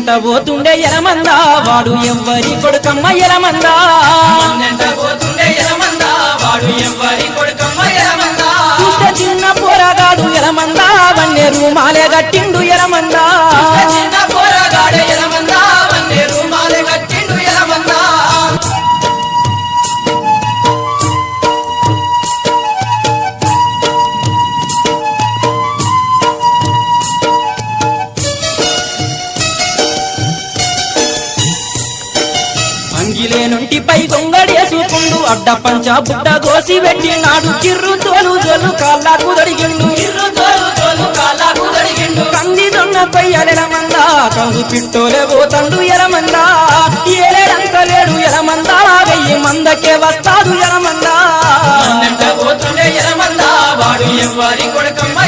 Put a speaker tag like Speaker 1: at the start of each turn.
Speaker 1: మన్నెంట పోతుండే ఎలమందా వాడు ఎవ్వరి కొడుకమ్మ ఎలమందా
Speaker 2: మన్నెంట పోతుండే ఎలమందా వాడు ఎవ్వరి కొడుకమ్మ ఎలమందా
Speaker 1: చూస్తే చిన్న పోరగాడు ఎలమందా వన్నేరు మాలే గట్టిండు ఎలమందా
Speaker 2: చిన్న పోరగాడు ఎలమందా వన్నేరు మాలే గట్టిండు ఎలమందా
Speaker 1: అంగిలేనుంటిపై గొంగడేసుకుండు అడ్డ పంచ బుట్ట గోసి పెట్టినాడు చిర్రు తోలు జొల్లు కాళ్ళకు దొరికిండు కంది దొన్న కొయ్యలెలమందా కందు పిట్టోలే పోతండు ఎలమందా ఏలేడంకలేడు ఎలమందా 1000 మందకే వస్తాడు ఎలమందా
Speaker 2: పోతుండే ఎలమందా వాడు ఎవ్వరి కొడుకమ్మ